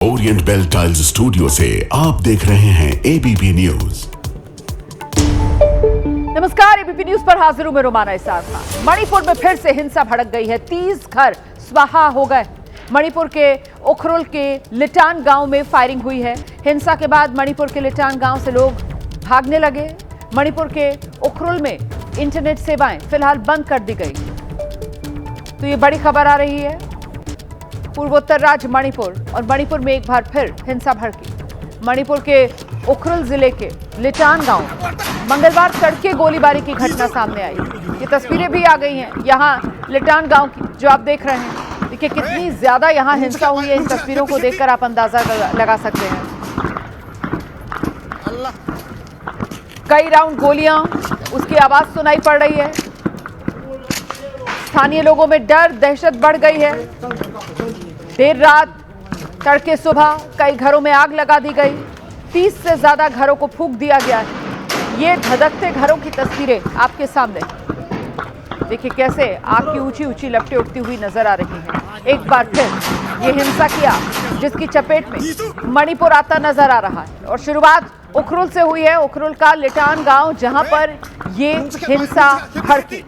Orient bell tiles studio से आप देख रहे हैं एबीपी न्यूज। नमस्कार, एबीपी न्यूज पर हाजिर हूं मैं रोमाना इसार खान। मणिपुर में फिर से हिंसा भड़क गई है। 30 घर स्वाहा हो गए। मणिपुर के उखरुल के लिटान गांव में फायरिंग हुई है। हिंसा के बाद मणिपुर के लिटान गांव से लोग भागने लगे। मणिपुर के उखरुल में इंटरनेट सेवाएं फिलहाल बंद कर दी गई। तो ये बड़ी खबर आ रही है। पूर्वोत्तर राज्य मणिपुर और मणिपुर में एक बार फिर हिंसा भड़की। मणिपुर के उखरुल जिले के लिटान गांव मंगलवार तड़के गोलीबारी की घटना सामने आई। ये तस्वीरें भी आ गई हैं यहाँ लिटान गांव की, जो आप देख रहे हैं। देखिए कितनी ज्यादा यहाँ हिंसा हुई है। इन तस्वीरों को देखकर आप अंदाजा लगा सकते हैं। कई राउंड गोलियां, उसकी आवाज सुनाई पड़ रही है। स्थानीय लोगों में डर दहशत बढ़ गई है। देर रात तड़के सुबह कई घरों में आग लगा दी गई। 30 से ज्यादा घरों को फूंक दिया गया है। ये धधकते घरों की तस्वीरें आपके सामने। देखिए कैसे आग की ऊंची ऊंची लपटें उठती हुई नजर आ रही हैं। एक बार फिर ये हिंसा की आग जिसकी चपेट में मणिपुर आता नजर आ रहा है। और शुरुआत उखरुल से हुई है। उखरुल का लिटान गांव, जहां पर ये हिंसा भड़की।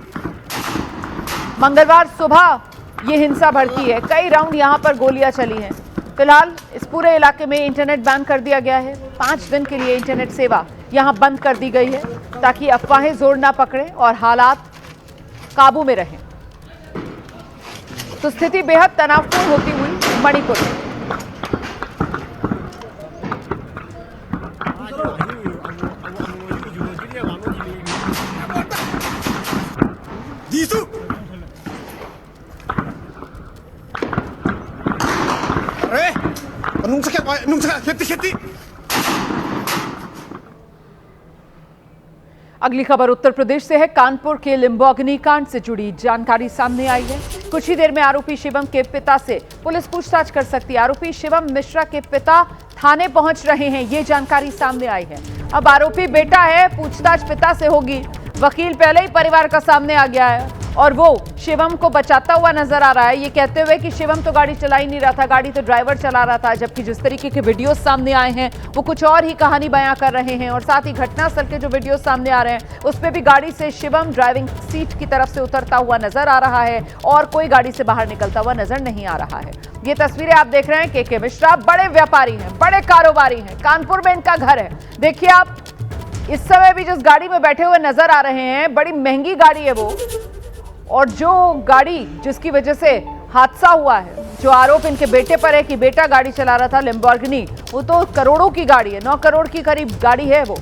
मंगलवार सुबह ये हिंसा भड़की है। कई राउंड यहां पर गोलियां चली हैं। फिलहाल इस पूरे इलाके में इंटरनेट बैन कर दिया गया है। 5 दिन के लिए इंटरनेट सेवा यहां बंद कर दी गई है, ताकि अफवाहें जोर ना पकड़े और हालात काबू में रहें। तो स्थिति बेहद तनावपूर्ण होती हुई मणिपुर में। अगली खबर उत्तर प्रदेश से है। कानपुर के लिम्बोर्गिनी कांड से जुड़ी जानकारी सामने आई है। कुछ ही देर में आरोपी शिवम के पिता से पुलिस पूछताछ कर सकती है। आरोपी शिवम मिश्रा के पिता थाने पहुंच रहे हैं, ये जानकारी सामने आई है। अब आरोपी बेटा है, पूछताछ पिता से होगी। वकील पहले ही परिवार का सामने आ गया है और वो शिवम को बचाता हुआ नजर आ रहा है, ये कहते हुए कि शिवम तो गाड़ी चला ही नहीं रहा था, गाड़ी तो ड्राइवर चला रहा था। जबकि जिस तरीके के वीडियो सामने आए हैं वो कुछ और ही कहानी बयां कर रहे हैं। और साथ ही घटनास्थल के जो वीडियो सामने आ रहे हैं उस पर भी गाड़ी से शिवम ड्राइविंग सीट की तरफ से उतरता हुआ नजर आ रहा है और कोई गाड़ी से बाहर निकलता हुआ नजर नहीं आ रहा है। ये तस्वीरें आप देख रहे हैं। के मिश्रा बड़े व्यापारी हैं, बड़े कारोबारी हैं। कानपुर में इनका घर है। देखिए आप इस समय भी जिस गाड़ी में बैठे हुए नजर आ रहे हैं, बड़ी महंगी गाड़ी है वो। और जो गाड़ी जिसकी वजह से हादसा हुआ है, जो आरोप इनके बेटे पर है कि बेटा गाड़ी चला रहा था लिम्बोर्गिनी, वो तो करोड़ों की गाड़ी है, 9 करोड़ की करीब गाड़ी है वो।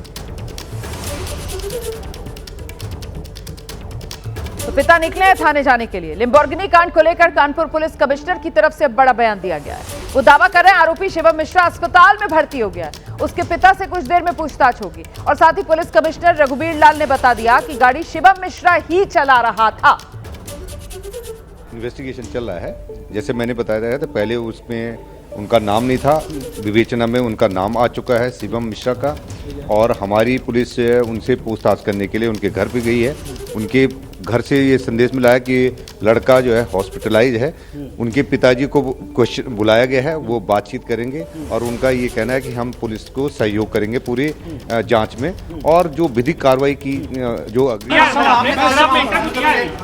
तो पिता निकले हैं थाने जाने के लिए। लिम्बोर्गिनी कांड को लेकर कानपुर पुलिस कमिश्नर की तरफ से बड़ा बयान दिया गया है। वो दावा कर रहे हैं आरोपी शिवम मिश्रा अस्पताल में भर्ती हो गया है। उसके पिता से कुछ देर में पूछताछ होगी। और साथ ही पुलिस कमिश्नर रघुबीर लाल ने बता दिया कि गाड़ी शिवम मिश्रा ही चला रहा था। इन्वेस्टिगेशन चल रहा है। जैसे मैंने बताया था पहले, उसमें उनका नाम नहीं था, विवेचना में उनका नाम आ चुका है शिवम मिश्रा का। और हमारी पुलिस उनसे पूछताछ करने के लिए उनके घर पे गई है। उनके घर से ये संदेश मिला है कि लड़का जो है हॉस्पिटलाइज है। उनके पिताजी को क्वेश्चन बुलाया गया है, वो बातचीत करेंगे। और उनका ये कहना है कि हम पुलिस को सहयोग करेंगे पूरी जांच में, और जो विधिक कार्रवाई की जो अगली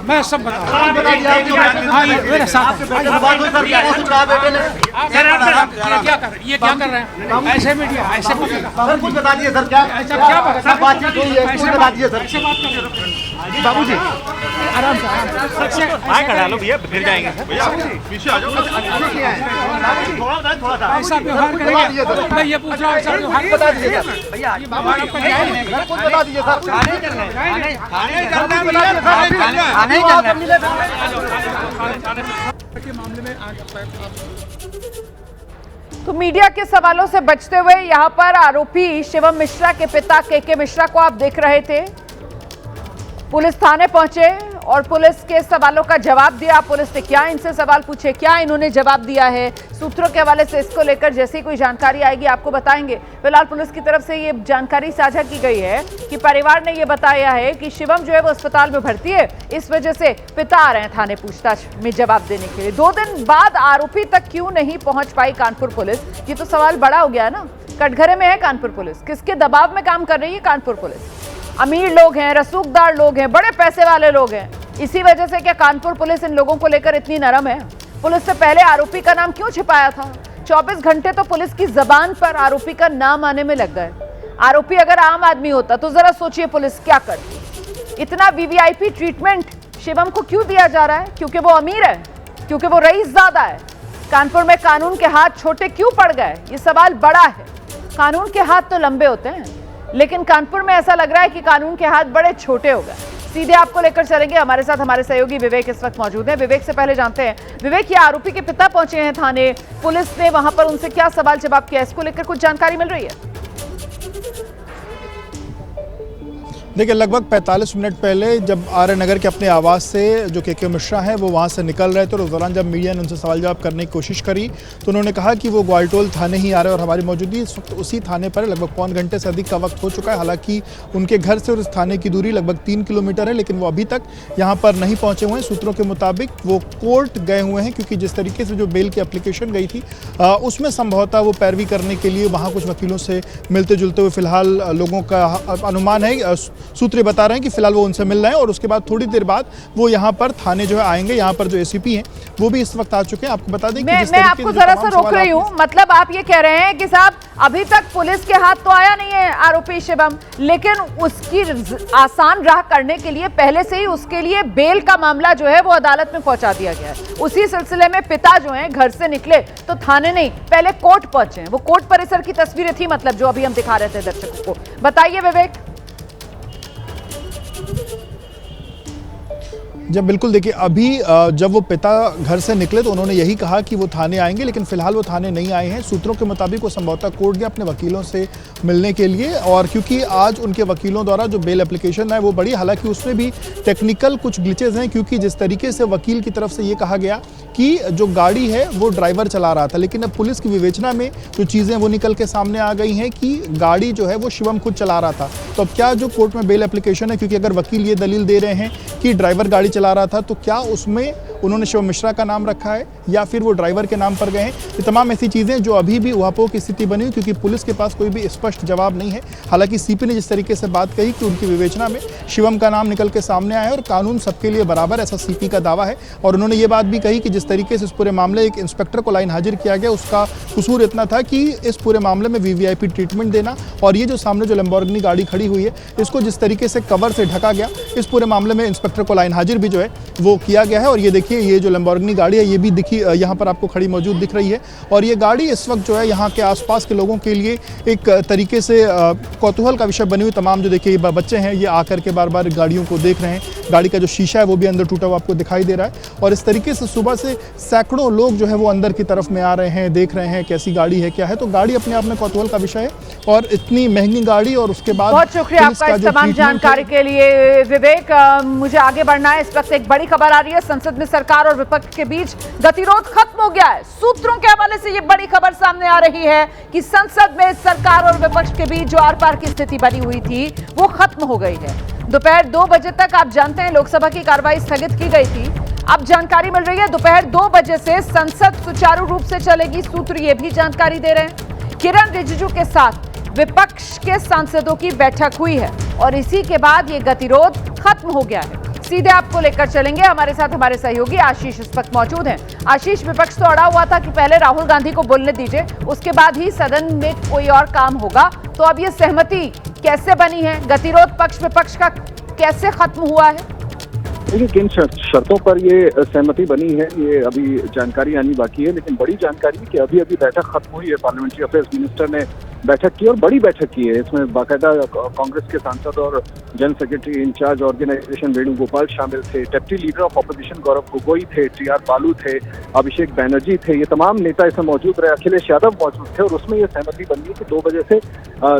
मैं सब बता मेरे साथ ये क्या कर रहे हैं? ऐसे मीडिया ऐसे सर कुछ बता दीजिए सर, क्या बातचीत हुई है, कुछ बता दीजिए सर। बाबूजी आराम से करा लो भैया, फिर जाएंगे भैया, पीछे आ जाओ। थोड़ा सा ऐसा व्यवहार करेंगे। मैं ये पूछ रहा हूँ, ऐसा व्यवहार बता दीजिए सर भैया, कुछ बता दीजिए सर। तो मीडिया के सवालों से बचते हुए यहां पर आरोपी शिवम मिश्रा के पिता के मिश्रा को आप देख रहे थे। पुलिस थाने पहुंचे और पुलिस के सवालों का जवाब दिया। पुलिस ने क्या इनसे सवाल पूछे, क्या इन्होंने जवाब दिया है, सूत्रों के हवाले से इसको लेकर जैसे ही कोई जानकारी आएगी आपको बताएंगे। फिलहाल पुलिस की तरफ से ये जानकारी साझा की गई है कि परिवार ने ये बताया है कि शिवम जो है वो अस्पताल में भर्ती है, इस वजह से पिता आ रहे हैं थाने पूछताछ में जवाब देने के लिए। 2 दिन बाद आरोपी तक क्यों नहीं पहुंच पाई कानपुर पुलिस, ये तो सवाल बड़ा हो गया ना। कटघरे में है कानपुर पुलिस, किसके दबाव में काम कर रही है कानपुर पुलिस? अमीर लोग हैं, रसूखदार लोग हैं, बड़े पैसे वाले लोग हैं। इसी वजह से क्या कानपुर पुलिस इन लोगों को लेकर इतनी नरम है? पुलिस से पहले आरोपी का नाम क्यों छिपाया था? 24 घंटे तो पुलिस की जबान पर आरोपी का नाम आने में लग गए। आरोपी अगर आम आदमी होता तो जरा सोचिए पुलिस क्या करती। इतना वीवीआईपी ट्रीटमेंट शिवम को क्यों दिया जा रहा है? क्योंकि वो अमीर है, क्योंकि वो रईसज़ादा है। कानपुर में कानून के हाथ छोटे क्यों पड़ गए, ये सवाल बड़ा है। कानून के हाथ तो लंबे होते हैं, लेकिन कानपुर में ऐसा लग रहा है कि कानून के हाथ बड़े छोटे हो गए। सीधे आपको लेकर चलेंगे, हमारे साथ हमारे सहयोगी विवेक इस वक्त मौजूद हैं। विवेक से पहले जानते हैं, विवेक ये आरोपी के पिता पहुंचे हैं थाने, पुलिस ने वहां पर उनसे क्या सवाल जवाब किया, इसको लेकर कुछ जानकारी मिल रही है? देखिए, लगभग 45 मिनट पहले जब आर्य नगर के अपने आवास से जो के मिश्रा हैं वो वहाँ से निकल रहे थे और उस दौरान जब मीडिया ने उनसे सवाल जवाब करने की कोशिश करी तो उन्होंने कहा कि वो ग्वालटोल थाने ही आ रहे हैं और हमारी मौजूदगी इस वक्त उसी थाने पर लगभग पौन घंटे से अधिक का वक्त हो चुका है। हालांकि उनके घर से और इस थाने की दूरी लगभग 3 किलोमीटर है, लेकिन वो अभी तक यहाँ पर नहीं पहुँचे हुए हैं। सूत्रों के मुताबिक वो कोर्ट गए हुए हैं, क्योंकि जिस तरीके से जो बेल की एप्लीकेशन गई थी उसमें संभवतः वो पैरवी करने के लिए वहाँ कुछ वकीलों से मिलते जुलते हुए फिलहाल लोगों का अनुमान है। सूत्र बता रहे हैं कि फिलहाल वो उनसे मिल रहे हैं और उसके बाद थोड़ी देर बाद वो यहाँ पर थाने जो है आएंगे। यहाँ पर जो एसीपी हैं वो भी इस वक्त आ चुके हैं। आपको बता दें कि मैं आपको जरा सा रोक रही हूँ, मतलब आप ये कह रहे हैं कि साहब अभी तक पुलिस के हाथ तो आया नहीं है आरोपी शिवम, लेकिन उसकी आसान राह करने के लिए पहले से ही उसके लिए बेल का मामला जो है वो अदालत में पहुंचा दिया गया है। उसी सिलसिले में पिता जो है घर से निकले तो थाने नहीं, पहले कोर्ट पहुंचे। वो कोर्ट परिसर की तस्वीरें थी, मतलब जो अभी हम दिखा रहे थे दर्शकों को। बताइए विवेक। जब बिल्कुल देखिए, अभी जब वो पिता घर से निकले तो उन्होंने यही कहा कि वो थाने आएंगे, लेकिन फिलहाल वो थाने नहीं आए हैं। सूत्रों के मुताबिक वो संभवतः कोर्ट गए अपने वकीलों से मिलने के लिए, और क्योंकि आज उनके वकीलों द्वारा जो बेल एप्लीकेशन है वो बड़ी, हालांकि उसमें भी टेक्निकल कुछ ग्लिचेज हैं, क्योंकि जिस तरीके से वकील की तरफ से ये कहा गया कि जो गाड़ी है वो ड्राइवर चला रहा था, लेकिन अब पुलिस की विवेचना में जो चीज़ें वो निकल के सामने आ गई हैं कि गाड़ी जो है वो शिवम खुद चला रहा था। तो अब क्या जो कोर्ट में बेल एप्लीकेशन है, क्योंकि अगर वकील ये दलील दे रहे हैं कि ड्राइवर गाड़ी चला रहा था, तो क्या उसमें उन्होंने शिवम मिश्रा का नाम रखा है या फिर वो ड्राइवर के नाम पर गए हैं? ये तमाम ऐसी चीज़ें जो अभी भी उहापोह की स्थिति बनी हुई, क्योंकि पुलिस के पास कोई भी स्पष्ट जवाब नहीं है। हालांकि सीपी ने जिस तरीके से बात कही कि उनकी विवेचना में शिवम का नाम निकल के सामने आया है और कानून सबके लिए बराबर, ऐसा सीपी का दावा है। और उन्होंने ये बात भी कही कि जिस तरीके से इस पूरे मामले एक इंस्पेक्टर को लाइन हाजिर किया गया, उसका कसूर इतना था कि इस पूरे मामले में वीवीआईपी ट्रीटमेंट देना, और ये जो सामने जो लैम्बोर्गिनी गाड़ी खड़ी हुई है इसको जिस तरीके से कवर से ढका गया, इस पूरे मामले में इंस्पेक्टर को लाइन हाजिर भी जो है वो किया गया है। और ये देखिए, ये जो लैम्बोर्गिनी गाड़ी है ये भी दिखी यहाँ पर आपको खड़ी मौजूद दिख रही है, और ये गाड़ी इस वक्त जो है यहाँ के आसपास के लोगों के लिए एक तरीके से कौतूहल का विषय बनी हुई। तमाम जो देखिए बच्चे हैं ये आकर के बार बार गाड़ियों को देख रहे हैं, गाड़ी का जो शीशा है वो भी अंदर टूटा हुआ आपको दिखाई दे रहा है, और इस तरीके से सुबह से सैकड़ों लोग जो है वो अंदर की तरफ में आ रहे हैं, देख रहे हैं कैसी गाड़ी है, क्या है। तो गाड़ी अपने आप में कौतूहल का विषय है, और इतनी महंगी गाड़ी, और उसके बाद बहुत शुक्रिया आपका इस तमाम जानकारी के लिए विवेक। मुझे आगे बढ़ना है। इस वक्त एक बड़ी खबर आ रही है, संसद में सरकार और विपक्ष के बीच गतिरोध खत्म हो गया है। सूत्रों के हवाले से ये बड़ी खबर सामने आ रही है कि संसद में सरकार और विपक्ष के बीच जो आर पार की स्थिति बनी हुई थी वो खत्म हो गई है। दोपहर 2 बजे तक आप जानते हैं लोकसभा की कार्रवाई स्थगित की गई थी। अब जानकारी मिल रही है दोपहर 2 बजे से संसद सुचारू रूप से चलेगी। सूत्र ये भी जानकारी दे रहे हैं। किरण रिजिजू के साथ विपक्ष के सांसदों की बैठक हुई है और इसी के बाद ये गतिरोध खत्म हो गया है। सीधे आपको लेकर चलेंगे, हमारे साथ हमारे सहयोगी आशीष इस वक्त मौजूद हैं। आशीष, विपक्ष तो अड़ा हुआ था कि पहले राहुल गांधी को बोलने दीजिए, उसके बाद ही सदन में कोई और काम होगा, तो अब ये सहमति कैसे बनी है? गतिरोध पक्ष विपक्ष का कैसे खत्म हुआ है? देखिए, किन शर्तों पर ये सहमति बनी है ये अभी जानकारी आनी बाकी है, लेकिन बड़ी जानकारी है कि अभी बैठक खत्म हुई है। पार्लियामेंट्री अफेयर्स मिनिस्टर ने बैठक की और बड़ी बैठक की है। इसमें बाकायदा कांग्रेस के सांसद और general secretary in charge organisation Venugopal शामिल थे, deputy leader of opposition Gaurav Gogoi थे, टी.आर. बालू थे, अभिषेक बैनर्जी थे, ये तमाम नेता इसमें मौजूद रहे, अखिलेश यादव मौजूद थे और उसमें ये सहमति बनी कि 2 बजे से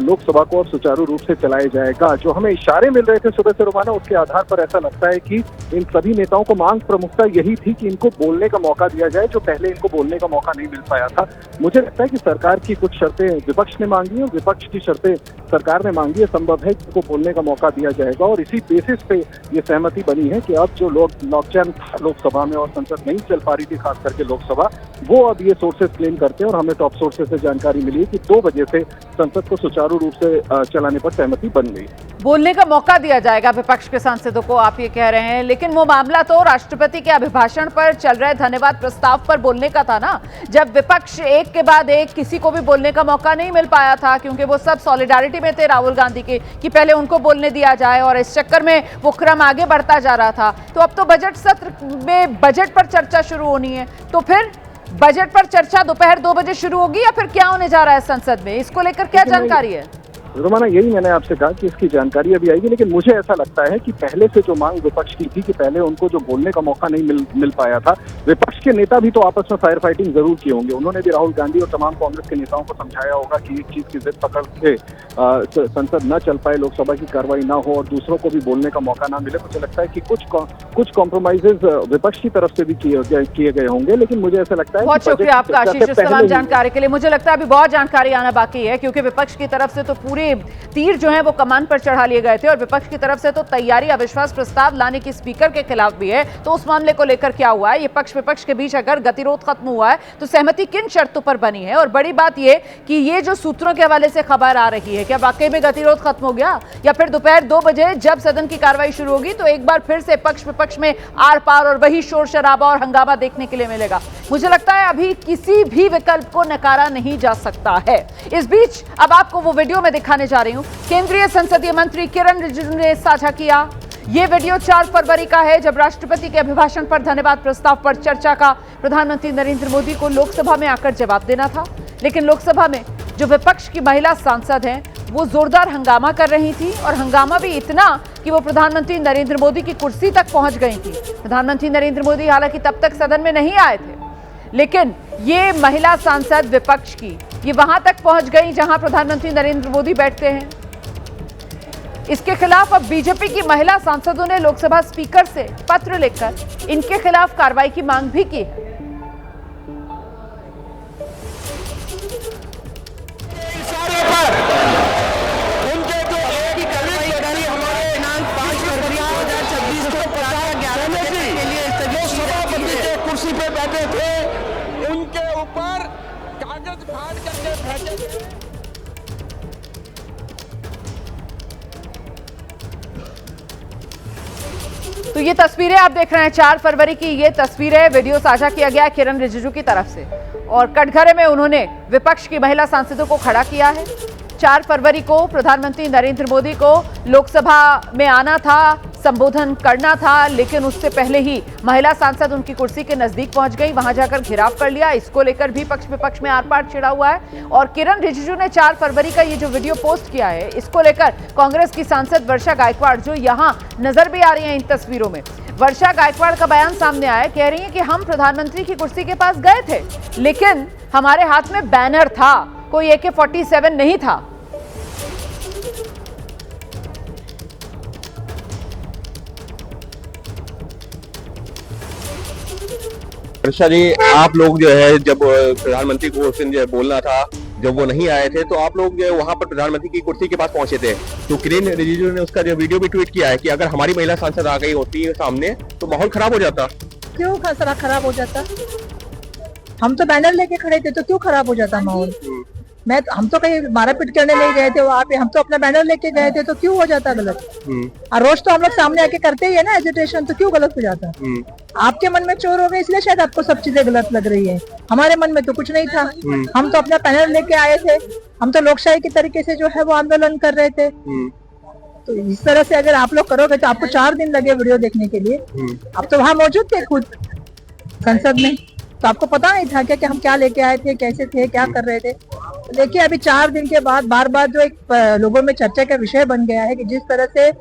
लोकसभा को अब सुचारू रूप से चलाया जाएगा। जो हमें इशारे मिल रहे थे सुबह से रोमाना, उसके आधार पर ऐसा लगता है कि इन सभी नेताओं को मांग प्रमुखता यही थी कि इनको बोलने का मौका दिया जाए, जो पहले इनको बोलने का मौका नहीं मिल पाया था। मुझे लगता है कि सरकार की कुछ शर्तें विपक्ष ने मांगी और विपक्ष की शर्तें सरकार ने मांगी है। संभव है कि इनको बोलने का मौका दिया जाएगा और इसी बेसिस पे ये सहमति बनी है कि अब जो लॉकडाउन था लोकसभा में और संसद नहीं चल पा रही थी, खास करके लोकसभा, वो अब ये सोर्सेस क्लेम करते हैं और हमें टॉप सोर्सेस से जानकारी मिली है कि 2 बजे से संसद को सुचारू रूप से चलाने पर सहमति बन गई। बोलने का मौका दिया जाएगा विपक्ष के सांसदों को, आप ये कह रहे हैं, लेकिन वो मामला तो राष्ट्रपति के अभिभाषण पर चल रहे धन्यवाद प्रस्ताव पर बोलने का था ना, जब विपक्ष एक के बाद एक किसी को भी बोलने का मौका नहीं मिल पाया था, क्योंकि वो सब सॉलिडारिटी में थे राहुल गांधी के कि पहले उनको बोलने दिया जाए और इस चक्कर में वो क्रम आगे बढ़ता जा रहा था। तो अब तो बजट सत्र में बजट पर चर्चा शुरू होनी है, तो फिर बजट पर चर्चा दोपहर 2 बजे शुरू होगी या फिर क्या होने जा रहा है संसद में, इसको लेकर क्या जानकारी है? रोमाना, यही मैंने आपसे कहा कि इसकी जानकारी अभी आएगी, लेकिन मुझे ऐसा लगता है कि पहले से जो मांग विपक्ष की थी कि पहले उनको जो बोलने का मौका नहीं मिल पाया था, विपक्ष के नेता भी तो आपस में फायर फाइटिंग जरूर किए होंगे। उन्होंने भी राहुल गांधी और तमाम कांग्रेस के नेताओं को समझाया होगा कि एक चीज की जिद पकड़ के संसद न चल पाए, लोकसभा की कार्रवाई न हो और दूसरों को भी बोलने का मौका ना मिले। मुझे लगता है कि कुछ कॉम्प्रोमाइजेज विपक्ष की तरफ से भी किए गए होंगे, लेकिन मुझे ऐसा लगता है। बहुत शुक्रिया आपका आशीष इस तमाम जानकारी के लिए। मुझे लगता है अभी बहुत जानकारी आना बाकी है, क्योंकि विपक्ष की तरफ से तो पूरे तीर जो है वो कमान पर चढ़ा लिए गए थे और विपक्ष की तरफ से तो तैयारी अविश्वास प्रस्ताव लाने की स्पीकर के खिलाफ भी है। तो उस मामले को लेकर क्या हुआ है, ये पक्ष विपक्ष के बीच अगर गतिरोध खत्म हुआ है तो सहमति किन शर्तों पर बनी है, और बड़ी बात ये कि ये जो सूत्रों के हवाले से खबर आ रही है, क्या वाकई में गतिरोध खत्म हो गया या फिर दोपहर 2 बजे जब सदन की कार्रवाई शुरू होगी तो एक बार फिर से पक्ष विपक्ष में आर पार और वही शोर शराबा और हंगामा देखने के लिए मिलेगा? मुझे लगता है अभी किसी भी विकल्प को नकारा नहीं जा सकता है। इस बीच अब आपको वो वीडियो में दिखाने जा रही हूं, केंद्रीय संसदीय मंत्री किरण रिजिजू ने साझा किया। ये वीडियो 4 फरवरी का है, जब राष्ट्रपति के अभिभाषण पर धन्यवाद प्रस्ताव पर चर्चा का प्रधानमंत्री नरेंद्र मोदी को लोकसभा में आकर जवाब देना था, लेकिन लोकसभा में जो विपक्ष की महिला सांसद हैं वो जोरदार हंगामा कर रही थी और हंगामा भी इतना कि वो प्रधानमंत्री नरेंद्र मोदी की कुर्सी तक पहुंच गई थी। प्रधानमंत्री नरेंद्र मोदी हालांकि तब तक सदन में नहीं आए थे, लेकिन ये महिला सांसद विपक्ष की ये वहां तक पहुंच गई जहां प्रधानमंत्री नरेंद्र मोदी बैठते हैं। इसके खिलाफ अब बीजेपी की महिला सांसदों ने लोकसभा स्पीकर से पत्र लिखकर इनके खिलाफ कार्रवाई की मांग भी की है। उनके जो एक कार्रवाई करी हमारे दिनांक 5 फरवरी 2026 को 11 बजे के लिए जो सभापति के कुर्सी पे बैठे थे उनके ऊपर कागज फाड़ करके फेंके। तो ये तस्वीरें आप देख रहे हैं, 4 फरवरी की ये तस्वीरें, वीडियो साझा किया गया किरण रिजिजू की तरफ से और कटघरे में उन्होंने विपक्ष की महिला सांसदों को खड़ा किया है। 4 फरवरी को प्रधानमंत्री नरेंद्र मोदी को लोकसभा में आना था, संबोधन करना था, लेकिन उससे पहले ही महिला सांसद उनकी कुर्सी के नजदीक पहुंच गई, वहां जाकर घेराव कर लिया। इसको लेकर भी पक्ष विपक्ष में आर पार छिड़ा हुआ है और किरण रिजिजू ने 4 फरवरी का ये जो वीडियो पोस्ट किया है, इसको लेकर कांग्रेस की सांसद वर्षा गायकवाड़ जो यहां नजर भी आ रही हैं इन तस्वीरों में, वर्षा गायकवाड़ का बयान सामने आया, कह रही है कि हम प्रधानमंत्री की कुर्सी के पास गए थे लेकिन हमारे हाथ में बैनर था, कोई AK-47 नहीं था। वर्षा जी, आप लोग जो है जब प्रधानमंत्री को उस दिन जो है बोलना था, जब वो नहीं आए थे तो आप लोग जो है वहां पर प्रधानमंत्री की कुर्सी के पास पहुंचे थे, तो किरण रिजिजू ने उसका जो वीडियो भी ट्वीट किया है कि अगर हमारी महिला सांसद आ गई होती है सामने तो माहौल खराब हो जाता। क्यों खराब हो जाता? हम तो बैनर लेके खड़े थे, तो क्यों खराब हो जाता माहौल? हम तो कहीं मारापीट करने नहीं गए थे वहाँ पे, हम तो अपना बैनर लेके गए थे, तो क्यों हो जाता गलत? और रोज तो हम लोग सामने आके करते ही है ना एजिटेशन, तो क्यों गलत हो जाता? आपके मन में चोर हो गए इसलिए शायद आपको सब चीजें गलत लग रही है, हमारे मन में तो कुछ नहीं था। हम तो अपना बैनर लेके आए थे, हम तो लोकशाही के तरीके से जो है वो आंदोलन कर रहे थे। तो इस तरह से अगर आप लोग करोगे तो आपको 4 दिन लगे वीडियो देखने के लिए। आप तो वहाँ मौजूद थे खुद संसद में, तो आपको पता नहीं था क्या कि हम क्या लेके आए थे, कैसे थे, क्या कर रहे थे? देखिए अभी 4 दिन के बाद बार बार जो एक लोगों में चर्चा का विषय बन गया है कि जिस तरह से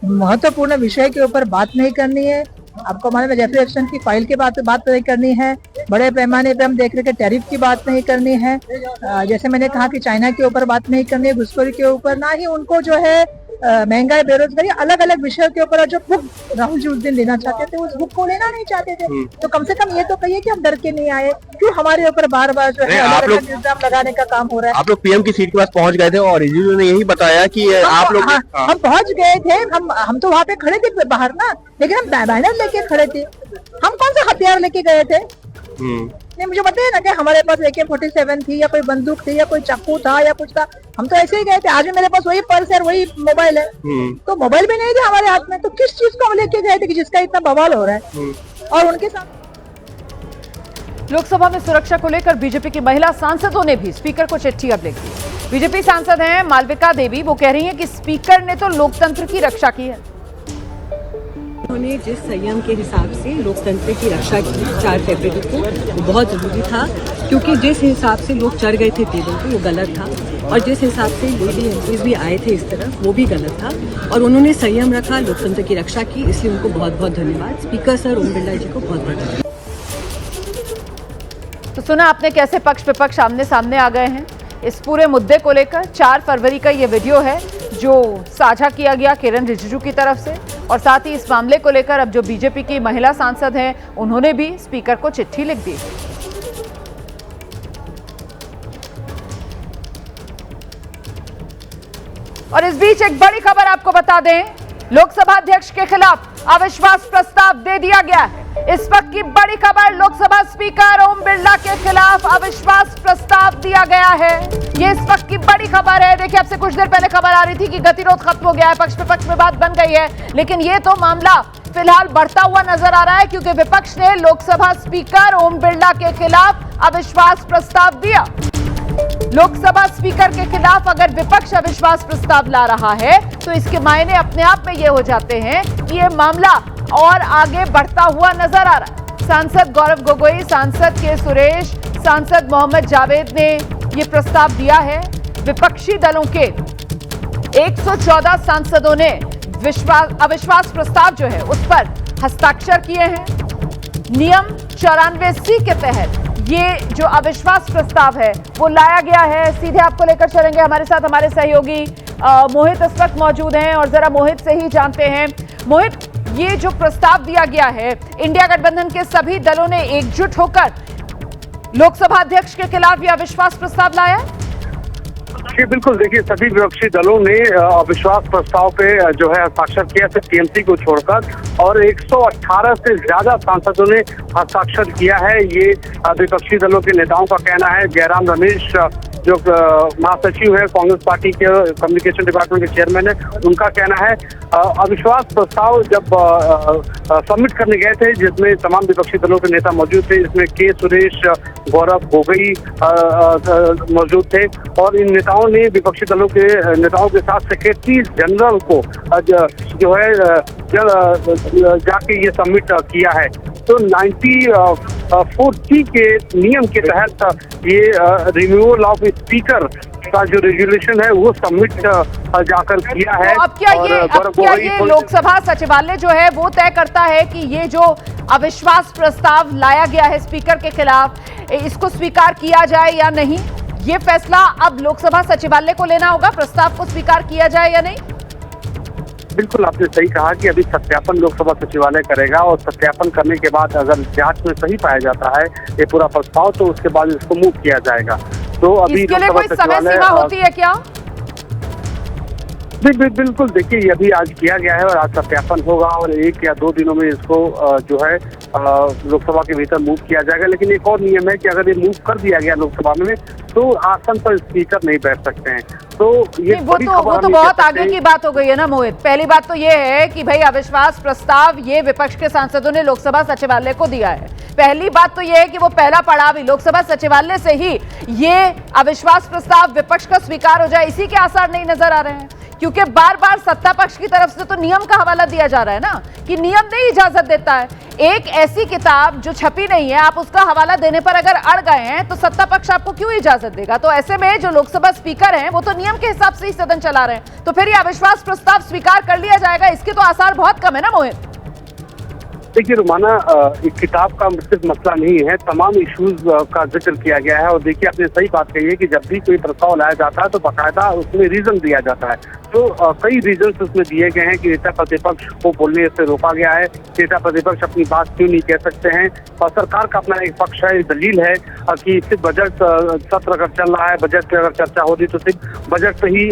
महत्वपूर्ण विषय के ऊपर बात नहीं करनी है, आपको मालूम है जेफरी एप्स्टाइन की फाइल के बात नहीं करनी है, बड़े पैमाने पे हम देख रहे हैं टैरिफ की बात नहीं करनी है, जैसे मैंने कहा कि चाइना के ऊपर बात नहीं करनी है, घुसखोरी के ऊपर, ना ही उनको जो है महंगाई, बेरोजगारी, अलग अलग विषयों के ऊपर जो बुक राहुल जी उस दिन लेना चाहते थे उस बुक को लेना नहीं चाहते थे। तो कम से कम ये तो कहिए कि हम डर के नहीं आए, क्यों हमारे ऊपर बार बार जो है अलग अलग इल्जाम लगाने का काम हो रहा है। आप लोग पीएम की सीट के पास पहुंच गए थे और रिजिजू ने यही बताया कि आप लोग हम पहुंच गए थे, हम तो वहाँ पे खड़े थे बाहर ना, लेकिन हम बैनर लेके खड़े थे। हम कौन सा हथियार लेके गए थे? नहीं, मुझे बताइए ना कि हमारे पास AK-47 थी या कोई बंदूक थी या कोई चाकू था या कुछ था, हम तो ऐसे ही गए थे। आज भी मेरे पास वही पर्स है, वही मोबाइल है, तो मोबाइल भी नहीं थे हमारे हाथ में, तो किस चीज को हम लेके गए थे कि जिसका इतना बवाल हो रहा है। और उनके साथ लोकसभा में सुरक्षा को लेकर बीजेपी की महिला सांसदों ने भी स्पीकर को चिट्ठी अब लिखी। बीजेपी सांसद हैं मालविका देवी, वो कह रही हैं कि स्पीकर ने तो लोकतंत्र की रक्षा की है। उन्होंने जिस संयम के हिसाब से लोकतंत्र की रक्षा की 4 फरवरी को, वो बहुत ज़रूरी था, क्योंकि जिस हिसाब से लोग चढ़ गए थे टेबल पे वो गलत था, और जिस हिसाब से लेडी एमपीज भी आए थे इस तरफ वो भी गलत था, और उन्होंने संयम रखा, लोकतंत्र की रक्षा की, इसलिए उनको बहुत बहुत धन्यवाद। स्पीकर सर ओम बिरला जी को बहुत बहुत धन्यवाद। तो सुना आपने कैसे पक्ष विपक्ष आमने सामने आ गए हैं इस पूरे मुद्दे को लेकर। 4 फरवरी का ये वीडियो है जो साझा किया गया किरण रिजिजू की तरफ से, और साथ ही इस मामले को लेकर अब जो बीजेपी की महिला सांसद हैं उन्होंने भी स्पीकर को चिट्ठी लिख दी। और इस बीच एक बड़ी खबर आपको बता दें, लोकसभा अध्यक्ष के खिलाफ अविश्वास प्रस्ताव दे दिया गया है। इस वक्त की बड़ी खबर, लोकसभा स्पीकर ओम बिरला के खिलाफ अविश्वास प्रस्ताव दिया गया है। ये इस वक्त की बड़ी खबर है। देखिए, अब से कुछ देर पहले खबर आ रही थी कि गतिरोध खत्म हो गया है, पक्ष विपक्ष में बात बन गई है, लेकिन ये तो मामला फिलहाल बढ़ता हुआ नजर आ रहा है, क्योंकि विपक्ष ने लोकसभा स्पीकर ओम बिरला के खिलाफ अविश्वास प्रस्ताव दिया। लोकसभा स्पीकर के खिलाफ अगर विपक्ष अविश्वास प्रस्ताव ला रहा है तो इसके मायने अपने आप में ये हो जाते हैं कि ये मामला और आगे बढ़ता हुआ नजर आ रहा है। सांसद गौरव गोगोई, सांसद के सुरेश, सांसद मोहम्मद जावेद ने ये प्रस्ताव दिया है। विपक्षी दलों के 114 सांसदों ने अविश्वास प्रस्ताव जो है उस पर हस्ताक्षर किए हैं। नियम 94C के तहत ये जो अविश्वास प्रस्ताव है वो लाया गया है। सीधे आपको लेकर चलेंगे, हमारे साथ हमारे सहयोगी मोहित इस वक्त मौजूद हैं, और जरा मोहित से ही जानते हैं। मोहित, ये जो प्रस्ताव दिया गया है, इंडिया गठबंधन के सभी दलों ने एकजुट होकर लोकसभा अध्यक्ष के खिलाफ ये अविश्वास प्रस्ताव लाया है? जी बिल्कुल, देखिए सभी विपक्षी दलों ने अविश्वास प्रस्ताव पे जो है हस्ताक्षर किया, सिर्फ टीएमसी को छोड़कर, और 118 से ज्यादा सांसदों ने हस्ताक्षर किया है। ये विपक्षी दलों के नेताओं का कहना है। जयराम रमेश जो महासचिव है कांग्रेस पार्टी के, कम्युनिकेशन डिपार्टमेंट के चेयरमैन है, उनका कहना है अविश्वास प्रस्ताव जब सबमिट करने गए थे, जिसमें तमाम विपक्षी दलों के नेता मौजूद थे, इसमें के सुरेश, गौरव गोगोई मौजूद थे, और इन नेताओं ने विपक्षी दलों के नेताओं के साथ सेक्रेटरी जनरल को जो है जाके ये सबमिट किया है। तो 94C के नियम के तहत ये रिमूवल ऑफ स्पीकर का जो रेजुलेशन है वो सबमिट जाकर किया है। तो अब क्या ये लोकसभा सचिवालय जो है वो तय करता है कि ये जो अविश्वास प्रस्ताव लाया गया है स्पीकर के खिलाफ, इसको स्वीकार किया जाए या नहीं? ये फैसला अब लोकसभा सचिवालय को लेना होगा, प्रस्ताव को स्वीकार किया जाए या नहीं? बिल्कुल, आपने सही कहा कि अभी सत्यापन लोकसभा सचिवालय करेगा, और सत्यापन करने के बाद अगर जांच में सही पाया जाता है ये पूरा प्रस्ताव, तो उसके बाद इसको मूव किया जाएगा। तो अभी इसके लिए कोई समय सीमा होती है क्या? बिल्कुल, देखिए अभी आज किया गया है और आज सत्यापन होगा, और 1 या 2 दिनों में इसको जो है लोकसभा के भीतर मूव किया जाएगा। लेकिन एक और नियम है कि अगर ये मूव कर दिया गया लोकसभा में तो आसन पर स्पीकर नहीं बैठ सकते हैं। तो ये वो तो बहुत आगे की बात हो गई है ना मोहित। पहली बात तो ये है कि भाई अविश्वास प्रस्ताव ये विपक्ष के सांसदों ने लोकसभा सचिवालय को दिया है। पहली बात तो ये है कि वो पहला पड़ाव ही लोकसभा सचिवालय से ही ये अविश्वास प्रस्ताव विपक्ष का स्वीकार हो जाए, इसी के आसार नहीं नजर आ रहे हैं, क्योंकि बार बार सत्ता पक्ष की तरफ से तो नियम का हवाला दिया जा रहा है ना कि नियम नहीं इजाजत देता है। एक ऐसी किताब जो छपी नहीं है, आप उसका हवाला देने पर अगर अड़ गए हैं तो सत्ता पक्ष आपको क्यों इजाजत देगा? तो ऐसे में जो लोकसभा स्पीकर हैं वो तो नियम के हिसाब से ही सदन चला रहे हैं, तो फिर ये अविश्वास प्रस्ताव स्वीकार कर लिया जाएगा, इसके तो आसार बहुत कम है ना मोहित। देखिए रुमाना, एक किताब का सिर्फ मसला नहीं है, तमाम इश्यूज का जिक्र किया गया है। और देखिए आपने सही बात कही है कि जब भी कोई प्रस्ताव लाया जाता है तो बाकायदा उसमें रीजन दिया जाता है। तो कई रीजन उसमें दिए गए हैं कि नेता प्रतिपक्ष को बोलने से रोका गया है, नेता प्रतिपक्ष अपनी बात क्यों नहीं कह सकते हैं। और सरकार का अपना एक पक्ष है, दलील है कि सिर्फ बजट सत्र अगर चल रहा है, बजट की अगर चर्चा हो रही तो सिर्फ बजट पे ही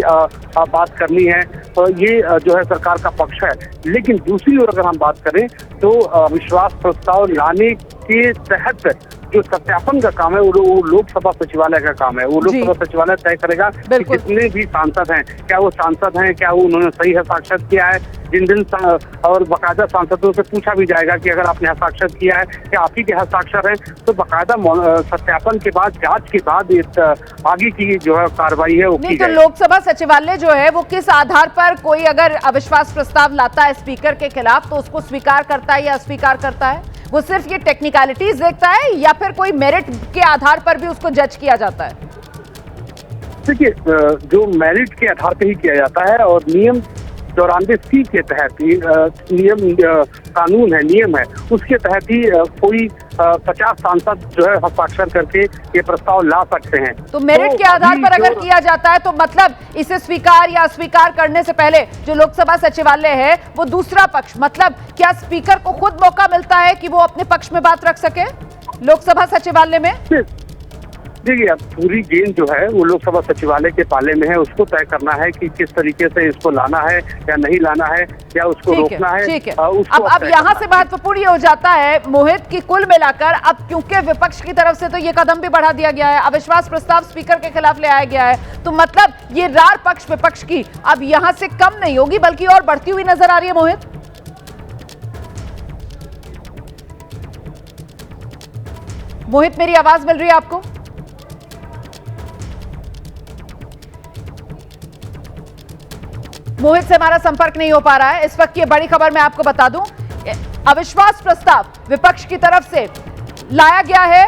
बात करनी है। तो ये जो है सरकार का पक्ष है। लेकिन दूसरी ओर अगर हम बात करें तो विश्वास प्रस्ताव लाने के तहत जो सत्यापन का काम है वो लोकसभा सचिवालय का काम है। वो लोकसभा सचिवालय तय करेगा कि कितने भी सांसद हैं, क्या वो सांसद हैं, क्या वो उन्होंने सही हस्ताक्षर किया है। जिन दिन और बाकायदा सांसदों से पूछा भी जाएगा कि अगर आपने हस्ताक्षर किया है क्या आप ही के हस्ताक्षर हैं, तो बाकायदा सत्यापन के बाद, जांच के बाद आगे की जो है कार्रवाई है वो की तो लोकसभा सचिवालय जो है वो किस आधार पर कोई अगर अविश्वास प्रस्ताव लाता है स्पीकर के खिलाफ तो उसको स्वीकार करता है या अस्वीकार करता है? वो सिर्फ ये टेक्निकलिटीज देखता है या फिर कोई मेरिट के आधार पर भी उसको जज किया जाता है? देखिए, जो मेरिट के आधार पर ही किया जाता है और नियम 94C के तहत नियम कानून है, नियम है, उसके तहत ही कोई 50 सांसद जो है हस्ताक्षर करके ये प्रस्ताव ला सकते हैं। तो मेरिट के आधार पर अगर किया जाता है तो मतलब इसे स्वीकार या अस्वीकार करने से पहले जो लोकसभा सचिवालय है वो दूसरा पक्ष, मतलब क्या स्पीकर को खुद मौका मिलता है कि वो अपने पक्ष में बात रख सके लोकसभा सचिवालय में? देखिए, अब पूरी गेंद जो है वो लोकसभा सचिवालय के पाले में है। उसको तय करना है कि किस तरीके से इसको लाना है या नहीं लाना है या उसको रोकना है। ठीक है। अब यहाँ से महत्वपूर्ण हो जाता है मोहित की कुल मिलाकर अब क्योंकि विपक्ष की तरफ से तो ये कदम भी बढ़ा दिया गया है, अविश्वास प्रस्ताव स्पीकर के खिलाफ ले आया गया है, तो मतलब ये रार पक्ष विपक्ष की अब यहाँ से कम नहीं होगी बल्कि और बढ़ती हुई नजर आ रही है। मोहित, मोहित मेरी आवाज मिल रही है आपको? मोहित से हमारा संपर्क नहीं हो पा रहा है। इस वक्त ये बड़ी खबर मैं आपको बता दूं, अविश्वास प्रस्ताव विपक्ष की तरफ से लाया गया है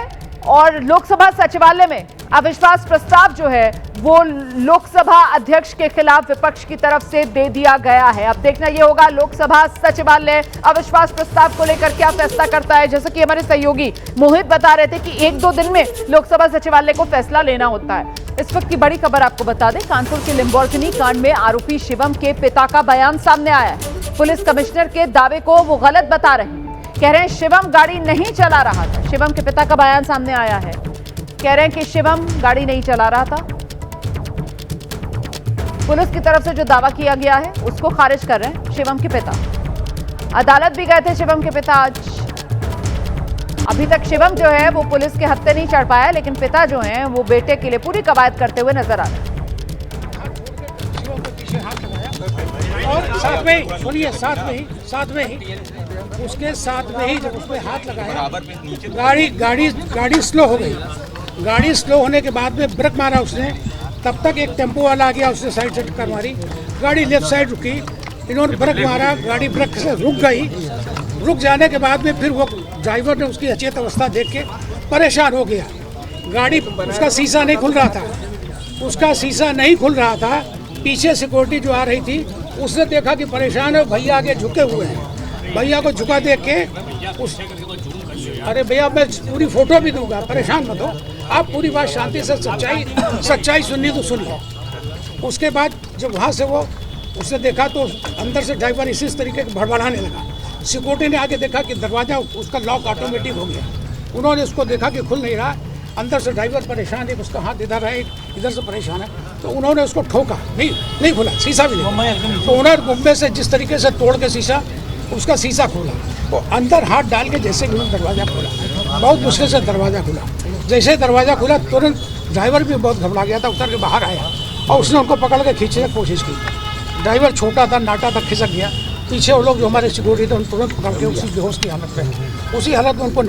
और लोकसभा सचिवालय में अविश्वास प्रस्ताव जो है वो लोकसभा अध्यक्ष के खिलाफ विपक्ष की तरफ से दे दिया गया है। अब देखना ये होगा लोकसभा सचिवालय अविश्वास प्रस्ताव को लेकर क्या फैसला करता है। जैसे कि हमारे सहयोगी मोहित बता रहे थे कि 1-2 दिन में लोकसभा सचिवालय को फैसला लेना होता है। इस वक्त की बड़ी खबर आपको बता दें, कानपुर के लैम्बोर्गिनी कांड में आरोपी शिवम के पिता का बयान सामने आया है। पुलिस कमिश्नर के दावे को वो गलत बता रहे हैं, कह रहे हैं शिवम गाड़ी नहीं चला रहा था। शिवम के पिता का बयान सामने आया है, कह रहे हैं कि शिवम गाड़ी नहीं चला रहा था। पुलिस की तरफ से जो दावा किया गया है उसको खारिज कर रहे हैं शिवम के पिता। अदालत भी गए थे शिवम के पिता आज। अभी तक शिवम जो है वो पुलिस के हत्थे नहीं चढ़ पाया, लेकिन पिता जो हैं वो बेटे के लिए पूरी कवायद करते हुए नजर आ रहे हैं। और साथ में ही सुनिए, साथ में ही उसके साथ में ही जब उसमें हाथ लगाया गाड़ी स्लो हो गई। गाड़ी स्लो होने के बाद में ब्रेक मारा उसने, तब तक एक टेम्पो वाला आ गया, उसने साइड से टक्कर मारी, गाड़ी लेफ्ट साइड रुकी, इन्होंने ब्रेक मारा, गाड़ी ब्रेक से रुक गई। रुक जाने के बाद में फिर वो ड्राइवर ने उसकी अचेत अवस्था देख के परेशान हो गया। गाड़ी उसका शीशा नहीं खुल रहा था, पीछे सिक्योरिटी जो आ रही थी उसने देखा कि परेशान है, भैया आगे झुके हुए हैं। भैया को झुका देख के अरे भैया मैं पूरी फोटो भी दूंगा, परेशान मत हो, आप पूरी बात शांति से सच्चाई सुननी तो सुनिए। उसके बाद जब वहाँ से वो उसने देखा तो अंदर से ड्राइवर इसी तरीके से भड़बड़ाने लगा। सिक्योरिटी ने आके देखा कि दरवाजा उसका लॉक ऑटोमेटिक हो गया। उन्होंने उसको देखा कि खुल नहीं रहा, अंदर से ड्राइवर परेशान है, उसका हाथ इधर है, इधर से परेशान है, तो उन्होंने उसको ठोका, नहीं खुला, शीशा भी नहीं। तो उन्होंने मुंबई से जिस तरीके से तोड़ के उसका शीशा खोला, तो अंदर हाथ डाल के जैसे कि उन्होंने दरवाज़ा खोला, बहुत मुश्किल से दरवाज़ा खुला। जैसे दरवाज़ा खुला तुरंत ड्राइवर भी बहुत घबरा गया था, उतर के बाहर आया और उसने उनको पकड़ के खींचने की कोशिश की। ड्राइवर छोटा था, नाटा था, खिसक गया। पीछे वो लोग जो हमारे सिक्योरिटी थे उन तुरंत पकड़ के उसी बेहोश की हालत में, उसी हालत में उनको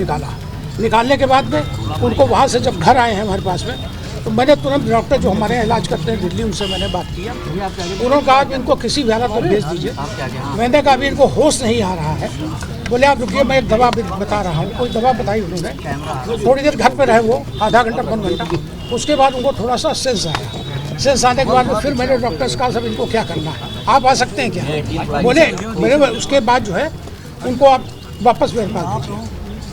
निकालने के बाद में उनको वहाँ से जब घर आए हैं हमारे पास में, तो मैंने तुरंत डॉक्टर जो हमारे यहाँ इलाज करते हैं दिल्ली, उनसे मैंने बात किया। उन्होंने कहा कि इनको किसी भी हालत में भेज दीजिए। मैंने कहा अभी इनको होश नहीं आ रहा है, बोले आप रुकिए, मैं एक दवा बता रहा हूँ। कोई दवा बताई उन्होंने, थोड़ी देर घर पे रहे वो, आधा घंटा 1 घंटा। उसके बाद उनको थोड़ा सा सेंस आया। सेंस आने के बाद में फिर मैंने डॉक्टर से कहा सब इनको क्या करना है, आप आ सकते हैं क्या? बोले मेरे उसके बाद जो है उनको आप वापस भेजना दीजिए।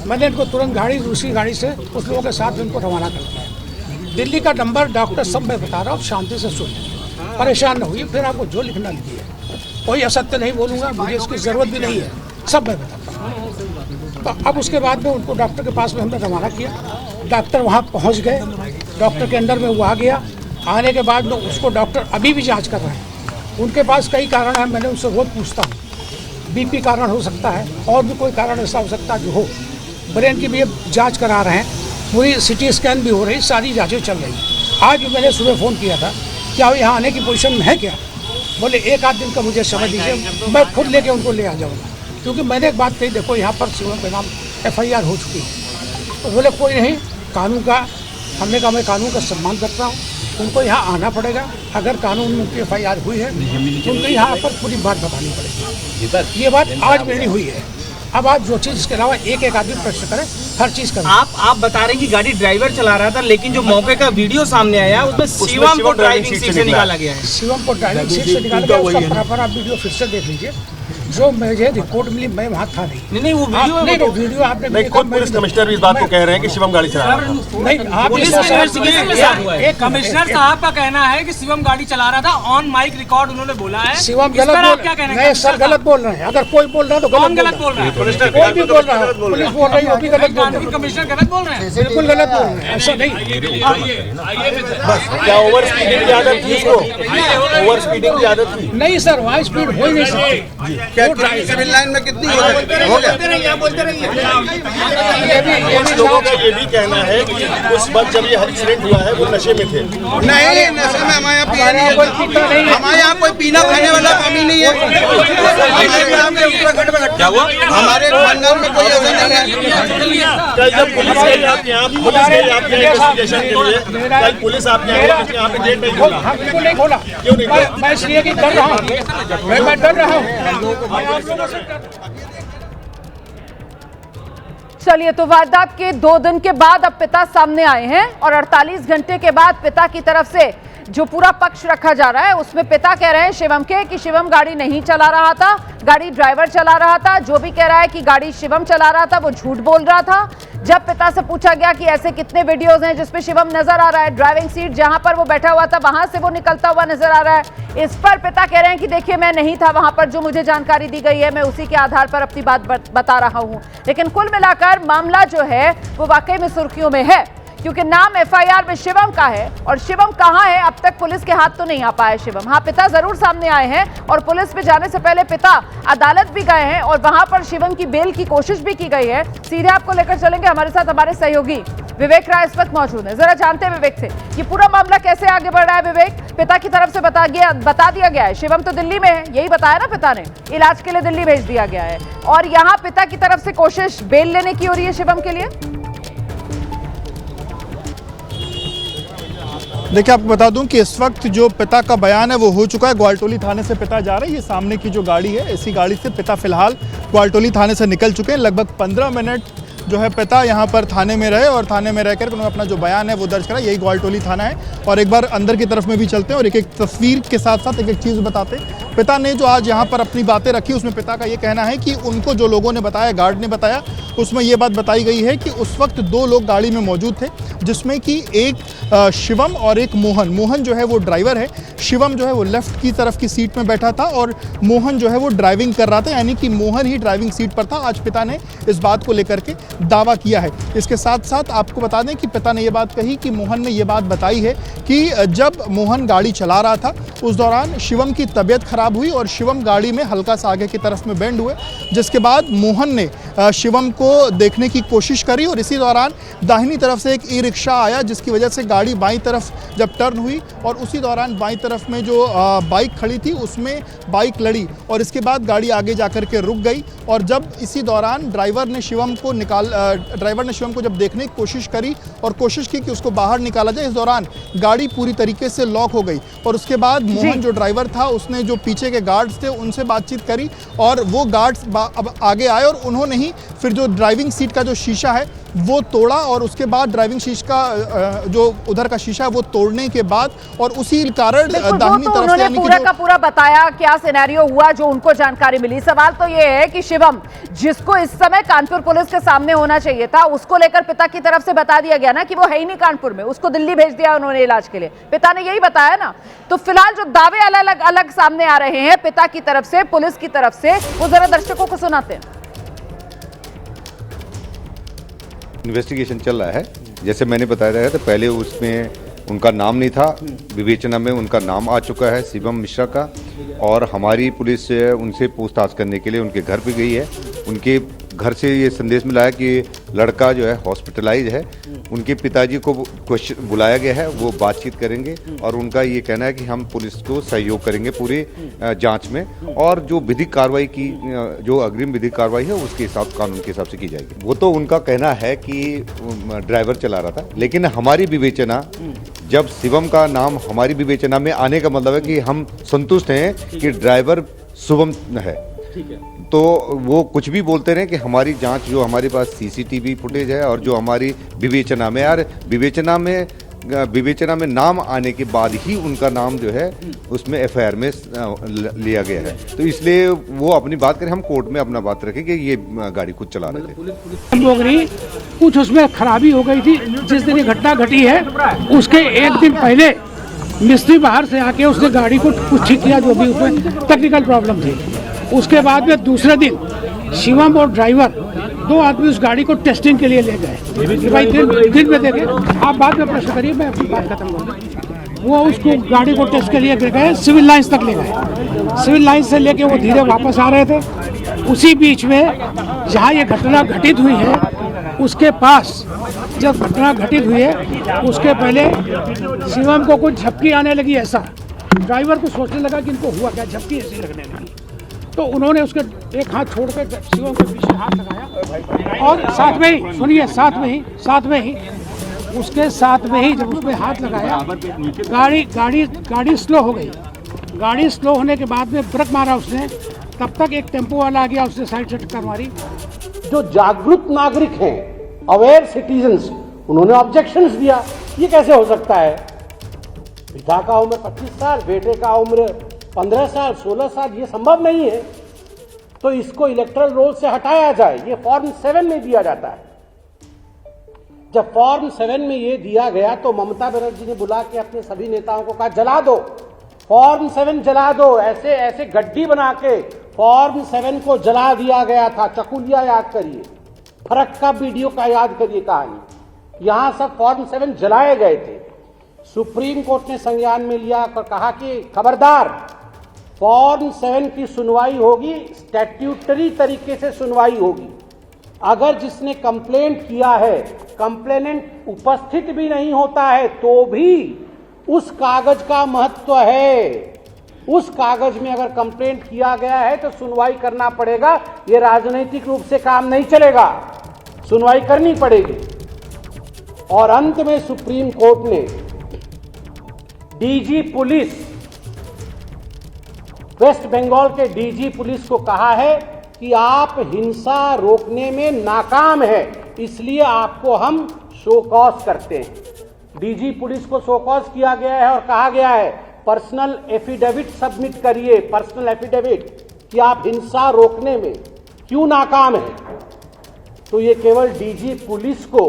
मैंने इनको तुरंत दूसरी गाड़ी से उस लोगों के साथ इनको रवाना कर दिया। दिल्ली का नंबर डॉक्टर सब मैं बता रहा हूँ, शांति से सुनिए, परेशान न हुई। फिर आपको जो लिखना लिखिए, कोई असत्य नहीं बोलूँगा, मुझे इसकी ज़रूरत भी नहीं है, सब मैं बताता हूँ। तो अब उसके बाद में उनको डॉक्टर के पास में हमने रवाना किया। डॉक्टर वहाँ पहुँच गए, डॉक्टर के अंदर में वो आ गया। आने के बाद में उसको डॉक्टर अभी भी जांच कर रहे हैं। उनके पास कई कारण हैं, मैंने उनसे रोज़ पूछता हूँ। बीपी कारण हो सकता है, और भी कोई कारण ऐसा हो सकता है जो हो। ब्रेन की भी जांच करा रहे हैं, पूरी सिटी स्कैन भी हो रही, सारी जांचें चल रही। आज भी मैंने सुबह फ़ोन किया था, क्या वो यहाँ आने की पोजीशन में है क्या? बोले 1 आध दिन का मुझे समय दीजिए, मैं खुद लेके उनको ले आ जाऊँगा। क्योंकि मैंने एक बात कही, देखो यहाँ पर शिवम के नाम FIR हो चुकी है। तो बोले कोई नहीं, कानून का, हमने कहा मैं कानून का सम्मान करता हूँ, उनको यहाँ आना पड़ेगा। अगर कानून में उनकी FIR हुई है तो उनको यहाँ पर पूरी बात बतानी पड़ेगी। ये बात आज मेरी हुई है। अब आज जो चीज़ इसके अलावा एक आदमी प्रश्न करे, हर चीज़ करें। आप बता रहे हैं कि गाड़ी ड्राइवर चला रहा था, लेकिन जो मौके का वीडियो सामने आया उसमें शिवम को ड्राइविंग सीट से निकाला गया है। शिवम को ड्राइविंग सीट से निकाला गया, उसका प्रॉपर आप वीडियो फिर से देख लीजिए। जो मुझे रिपोर्ट मिली, मैं वहाँ था नहीं। वो वीडियो आपने खुद पुलिस कमिश्नर भी इस बात को कह रहे हैं कि शिवम गाड़ी चला रहा है। नहीं, आप कमिश्नर साहब का कहना है कि शिवम गाड़ी चला रहा था, ऑन माइक रिकॉर्ड उन्होंने बोला है। शिवम गलत बोल, नहीं सर गलत बोल रहे हैं। अगर कोई बोल रहा है तो गलत बोल रहा है। कोई भी बोल रहा है, पुलिस बोल रही है, गलत बोल रही है। कमिश्नर गलत बोल रहे हैं, बिल्कुल गलत बोल रहे हैं, ऐसा नहीं। क्या ओवर स्पीडिंग की आदत थी इसको? ओवर स्पीडिंग की आदत थी? नहीं सर, वहाँ स्पीड हो ही नहीं सकती। सिविल लाइन में कितनी हो गया? कुछ लोगों का ये भी कहना है कि उस वक्त जब ये एक्सीडेंट हुआ है वो नशे में थे। नहीं, नशे में हमारे यहाँ कोई पीना खाने वाला कमी नहीं है। क्या हुआ? हमारे खानदान में कोई ऐसा नहीं है। कल जब पुलिस गई आपके यहाँ इन्वेस्टिगेशन के लिए, कल पुलिस आपके यहाँ पे गेट नहीं खोला? बिल्कुल नहीं खोला। क्यों नहीं खोला? मैं इसलिए कि डर रहा हूँ, मैं डर रहा हूँ। चलिए, तो वारदात के 2 दिन के बाद अब पिता सामने आए हैं और 48 घंटे के बाद पिता की तरफ से जो पूरा पक्ष रखा जा रहा है उसमें पिता कह रहे हैं शिवम के कि शिवम गाड़ी नहीं चला रहा था, गाड़ी ड्राइवर चला रहा था। जो भी कह रहा है कि गाड़ी शिवम चला रहा था वो झूठ बोल रहा था। जब पिता से पूछा गया कि ऐसे कितने वीडियोस हैं जिसमें शिवम नजर आ रहा है, ड्राइविंग सीट जहां पर वो बैठा हुआ था वहां से वो निकलता हुआ नजर आ रहा है, इस पर पिता कह रहे हैं कि देखिए मैं नहीं था वहां पर, जो मुझे जानकारी दी गई है मैं उसी के आधार पर अपनी बात बता रहा हूं। लेकिन कुल मिलाकर मामला जो है वो वाकई में सुर्खियों में है, क्योंकि नाम FIR में शिवम का है और शिवम कहां है अब तक पुलिस के हाथ तो नहीं आ पाया शिवम। हाँ, पिता जरूर सामने आए हैं और पुलिस में जाने से पहले पिता अदालत भी गए हैं और वहां पर शिवम की बेल की कोशिश भी की गई है। सीधे आपको लेकर चलेंगे, हमारे साथ हमारे सहयोगी विवेक राय इस वक्त मौजूद है। जरा जानते हैं विवेक से ये पूरा मामला कैसे आगे बढ़ रहा है। विवेक, पिता की तरफ से बता दिया गया है शिवम तो दिल्ली में है, यही बताया ना पिता ने, इलाज के लिए दिल्ली भेज दिया गया है और यहाँ पिता की तरफ से कोशिश बेल लेने की हो रही है शिवम के लिए। देखिए, आपको बता दूं कि इस वक्त जो पिता का बयान है वो हो चुका है। ग्वालटोली थाने से पिता जा रहे हैं। ये सामने की जो गाड़ी है, इसी गाड़ी से पिता फिलहाल ग्वालटोली थाने से निकल चुके हैं। लगभग 15 मिनट जो है पिता यहाँ पर थाने में रहे और थाने में रहकर उन्होंने अपना जो बयान है वो दर्ज करा। यही ग्वालटोली थाना है और एक बार अंदर की तरफ में भी चलते हैं और एक एक तस्वीर के साथ साथ एक एक चीज़ बताते हैं। पिता ने जो आज यहाँ पर अपनी बातें रखी उसमें पिता का ये कहना है कि उनको जो लोगों ने बताया, गार्ड ने बताया, उसमें ये बात बताई गई है कि उस वक्त 2 लोग गाड़ी में मौजूद थे, जिसमें कि एक शिवम और एक मोहन। मोहन जो है वो ड्राइवर है, शिवम जो है वो लेफ्ट की तरफ की सीट में बैठा था और मोहन जो है वो ड्राइविंग कर रहा था, यानी कि मोहन ही ड्राइविंग सीट पर था। आज पिता ने इस बात को लेकर के दावा किया है। इसके साथ साथ आपको बता दें कि पिता ने ये बात कही कि मोहन ने ये बात बताई है कि जब मोहन गाड़ी चला रहा था उस दौरान शिवम की तबीयत खराब हुई और शिवम गाड़ी में हल्का सा आगे की तरफ में बेंड हुए, जिसके बाद मोहन ने शिवम को देखने की कोशिश करी और इसी दौरान दाहिनी तरफ से एक ई रिक्शा आया, जिसकी वजह से गाड़ी बाईं तरफ जब टर्न हुई और उसी दौरान बाईं तरफ में जो बाइक खड़ी थी उसमें बाइक लड़ी और इसके बाद गाड़ी आगे जाकर के रुक गई। और जब इसी दौरान ड्राइवर ने शिवम को जब देखने की कोशिश करी और कोशिश की कि उसको बाहर निकाला जाए, इस दौरान गाड़ी पूरी तरीके से लॉक हो गई और उसके बाद मोहन जो ड्राइवर था उसने जो पीछे के गार्ड्स थे उनसे बातचीत करी और वो गार्ड्स अब आगे आए और उन्होंने ही फिर जो ड्राइविंग सीट का जो शीशा है वो तोड़ा और उसके बाद ड्राइविंग शीशा का जो उधर का शीशा है वो तोड़ने के बाद और उसी कारण दाहिनी तरफ से उन्होंने पूरा का पूरा बताया क्या सिनेरियो हुआ जो उनको जानकारी मिली। सवाल तो ये है कि शिवम, जिसको इस समय कानपुर पुलिस के सामने होना चाहिए था, उसको लेकर पिता की तरफ से बता दिया गया ना कि वो है ही नहीं कानपुर में, उसको दिल्ली भेज दिया उन्होंने इलाज के लिए, पिता ने यही बताया ना। तो फिलहाल जो दावे अलग अलग सामने आ रहे हैं पिता की तरफ से, पुलिस की तरफ से, वो जरा दर्शकों को सुनाते हैं। इन्वेस्टिगेशन चल रहा है। जैसे मैंने बताया था पहले उसमें उनका नाम नहीं था, विवेचना में उनका नाम आ चुका है शिवम मिश्रा का, और हमारी पुलिस उनसे पूछताछ करने के लिए उनके घर पे गई है। उनके घर से ये संदेश मिला है कि लड़का जो है हॉस्पिटलाइज है। उनके पिताजी को बुलाया गया है, वो बातचीत करेंगे और उनका ये कहना है कि हम पुलिस को सहयोग करेंगे पूरे जांच में और जो विधिक कार्रवाई की, जो अग्रिम विधिक कार्रवाई है उसके हिसाब, कानून के हिसाब से की जाएगी। वो तो उनका कहना है कि ड्राइवर चला रहा था, लेकिन हमारी विवेचना, जब शिवम का नाम हमारी विवेचना में आने का मतलब है कि हम संतुष्ट हैं कि ड्राइवर शुभम है। तो वो कुछ भी बोलते रहे कि हमारी जांच, जो हमारे पास सीसीटीवी फुटेज है और जो हमारी विवेचना में, यार विवेचना में नाम आने के बाद ही उनका नाम जो है उसमें एफआईआर में लिया गया है। तो इसलिए वो अपनी बात करें, हम कोर्ट में अपना बात रखें कि ये गाड़ी खुद चला रहे थे। कुछ उसमें खराबी हो गई थी। जिस दिन ये घटना घटी है उसके एक दिन पहले मिस्त्री बाहर से आके उसने गाड़ी को कुछ ठीक किया, जो भी उसमें टेक्निकल प्रॉब्लम थी। उसके बाद में दूसरे दिन शिवम और ड्राइवर, दो आदमी उस गाड़ी को टेस्टिंग के लिए ले गए। भाई दिन में देखे, आप बाद में प्रश्न करिए, मैं अपनी बात खत्म करूँगा। वो उसको गाड़ी को टेस्ट के लिए गए, सिविल लाइन्स तक ले गए। सिविल लाइन्स से लेके वो धीरे वापस आ रहे थे। उसी बीच में जहाँ ये घटना घटित हुई है उसके पास, जब घटना घटित हुई है उसके पहले शिवम को कुछ झपकी आने लगी। ऐसा ड्राइवर को सोचने लगा कि इनको हुआ क्या, झपकी ऐसी लगने लगी। तो उन्होंने उसके एक हाथ छोड़कर शिवम के पीछे हाथ लगाया और साथ में ही, सुनिए, साथ में ही उसके साथ में ही जब उसमें हाथ लगाया, गाड़ी स्लो हो गई। गाड़ी स्लो होने के बाद में ब्रेक मारा उसने, तब तक एक टेम्पो वाला आ गया, उसने साइड से टक्कर मारी। जो जागरूक नागरिक हैं, अवेयर सिटीजन्स, उन्होंने ऑब्जेक्शंस दिया। ये कैसे हो सकता है? पिता का उम्र 25 साल, बेटे का उम्र 15 साल, 16 साल, ये संभव नहीं है। तो इसको इलेक्टरल रोल से हटाया जाए। ये फॉर्म 7 में दिया जाता है। जब फॉर्म 7 में ये दिया गया तो ममता बनर्जी ने बुला के अपने सभी नेताओं को कहा, जला दो फॉर्म 7, जला दो। ऐसे ऐसे गड्डी बना के फॉर्म 7 को जला दिया गया था। चकुलिया याद करिए, फरक्का वीडियो का याद करिए कहानी। यहां सब फॉर्म 7 जलाए गए थे। सुप्रीम कोर्ट ने संज्ञान में लिया और कहा कि खबरदार, फॉर्म 7 की सुनवाई होगी, स्टैट्यूटरी तरीके से सुनवाई होगी। अगर जिसने कंप्लेंट किया है, कंप्लेनेंट उपस्थित भी नहीं होता है, तो भी उस कागज का महत्व है। उस कागज में अगर कंप्लेंट किया गया है तो सुनवाई करना पड़ेगा। ये राजनीतिक रूप से काम नहीं चलेगा, सुनवाई करनी पड़ेगी। और अंत में सुप्रीम कोर्ट ने डीजी पुलिस, वेस्ट बंगाल के डीजी पुलिस को कहा है कि आप हिंसा रोकने में नाकाम है, इसलिए आपको हम शो कॉज करते हैं। डीजी पुलिस को शो कॉज किया गया है और कहा गया है पर्सनल एफिडेविट सबमिट करिए, पर्सनल एफिडेविट, कि आप हिंसा रोकने में क्यों नाकाम है। तो ये केवल डीजी पुलिस को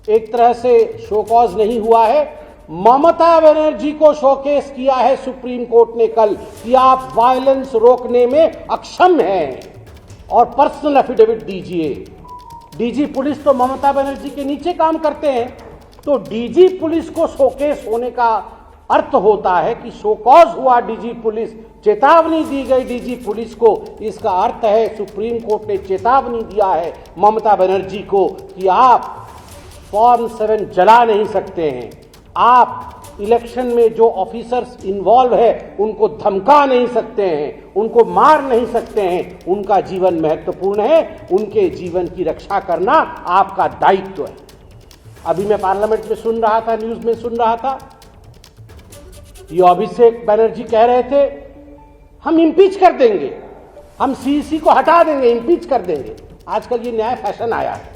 एक तरह से शो कॉज नहीं हुआ है, ममता बनर्जी को शोकेस किया है सुप्रीम कोर्ट ने कल कि आप वायलेंस रोकने में अक्षम हैं और पर्सनल एफिडेविट दीजिए। डीजी पुलिस तो ममता बनर्जी के नीचे काम करते हैं, तो डीजी पुलिस को शोकेस होने का अर्थ होता है कि शो कॉज हुआ डीजी पुलिस, चेतावनी दी गई डीजी पुलिस को। इसका अर्थ है सुप्रीम कोर्ट ने चेतावनी दिया है ममता बनर्जी को कि आप फॉर्म 7 जला नहीं सकते हैं, आप इलेक्शन में जो ऑफिसर्स इन्वॉल्व है उनको धमका नहीं सकते हैं, उनको मार नहीं सकते हैं। उनका जीवन महत्वपूर्ण है, उनके जीवन की रक्षा करना आपका दायित्व है। अभी मैं पार्लियामेंट में सुन रहा था, न्यूज में सुन रहा था, ये अभिषेक बनर्जी कह रहे थे हम इम्पीच कर देंगे, हम सीईसी को हटा देंगे, इम्पीच कर देंगे। आजकल ये नया फैशन आया है,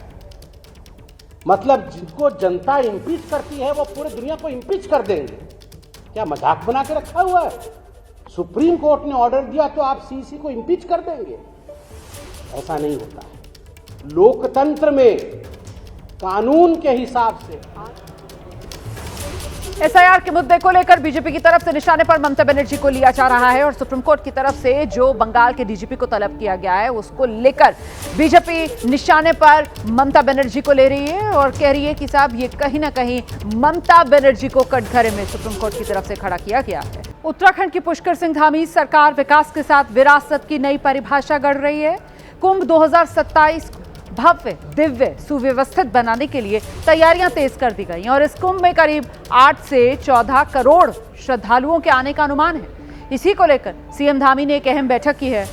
मतलब जिनको जनता इम्पीच करती है वो पूरे दुनिया को इम्पीच कर देंगे। क्या मजाक बना के रखा हुआ है? सुप्रीम कोर्ट ने ऑर्डर दिया तो आप सीईसी को इम्पीच कर देंगे? ऐसा नहीं होता है। लोकतंत्र में कानून के हिसाब से एसआईआर के मुद्दे को लेकर बीजेपी की तरफ से निशाने पर ममता बनर्जी को लिया जा रहा है और सुप्रीम कोर्ट की तरफ से जो बंगाल के डीजीपी को तलब किया गया है उसको लेकर बीजेपी निशाने पर ममता बनर्जी को ले रही है और कह रही है कि साहब ये कहीं ना कहीं ममता बनर्जी को कटघरे में सुप्रीम कोर्ट की तरफ से खड़ा किया गया है। उत्तराखंड की पुष्कर सिंह धामी सरकार विकास के साथ विरासत की नई परिभाषा गढ़ रही है। कुंभ 2027 भव्य, दिव्य, सुव्यवस्थित बनाने के लिए तैयारियां तेज कर दी गई और इस कुंभ में करीब 8 से 14 करोड़ श्रद्धालुओं के आने का अनुमान है। इसी को लेकर सीएम धामी ने एक अहम बैठक की है।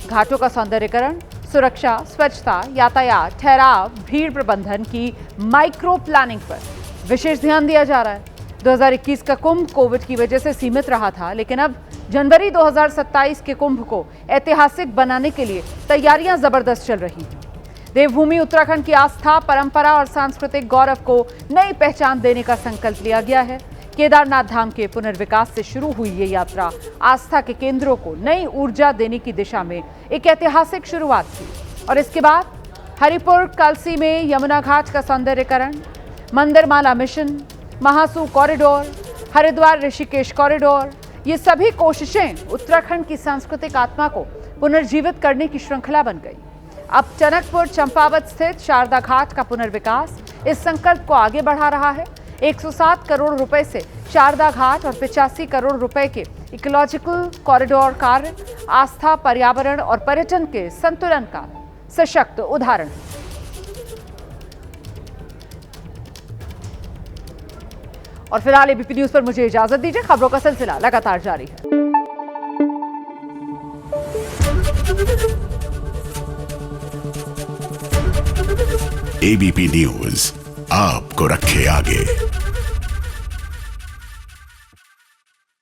घाटों का सौंदर्यीकरण, सुरक्षा, स्वच्छता, यातायात, ठहराव, भीड़ प्रबंधन की माइक्रो प्लानिंग पर विशेष ध्यान दिया जा रहा है। 2021 का कुंभ कोविड की वजह से सीमित रहा था, लेकिन अब जनवरी 2027 के कुंभ को ऐतिहासिक बनाने के लिए तैयारियां जबरदस्त चल रही हैं। देवभूमि उत्तराखंड की आस्था, परंपरा और सांस्कृतिक गौरव को नई पहचान देने का संकल्प लिया गया है। केदारनाथ धाम के पुनर्विकास से शुरू हुई ये यात्रा आस्था के केंद्रों को नई ऊर्जा देने की दिशा में एक ऐतिहासिक शुरुआत थी और इसके बाद हरिपुर कलसी में यमुना घाट का सौंदर्यीकरण, Mandirmala mission, Mahasu corridor, Haridwar Rishikesh corridor, ये सभी कोशिशें उत्तराखंड की सांस्कृतिक आत्मा को पुनर्जीवित करने की श्रृंखला बन गई। अब टनकपुर चंपावत स्थित शारदा घाट का पुनर्विकास इस संकल्प को आगे बढ़ा रहा है। 107 करोड़ रुपए से शारदा घाट और 85 करोड़ रुपए के इकोलॉजिकल कॉरिडोर कार्य आस्था, पर्यावरण और पर्यटन के संतुलन का सशक्त उदाहरण है। और फिलहाल एबीपी न्यूज पर मुझे इजाजत दीजिए। खबरों का सिलसिला लगातार जारी है। एबीपी न्यूज आपको रखे आगे।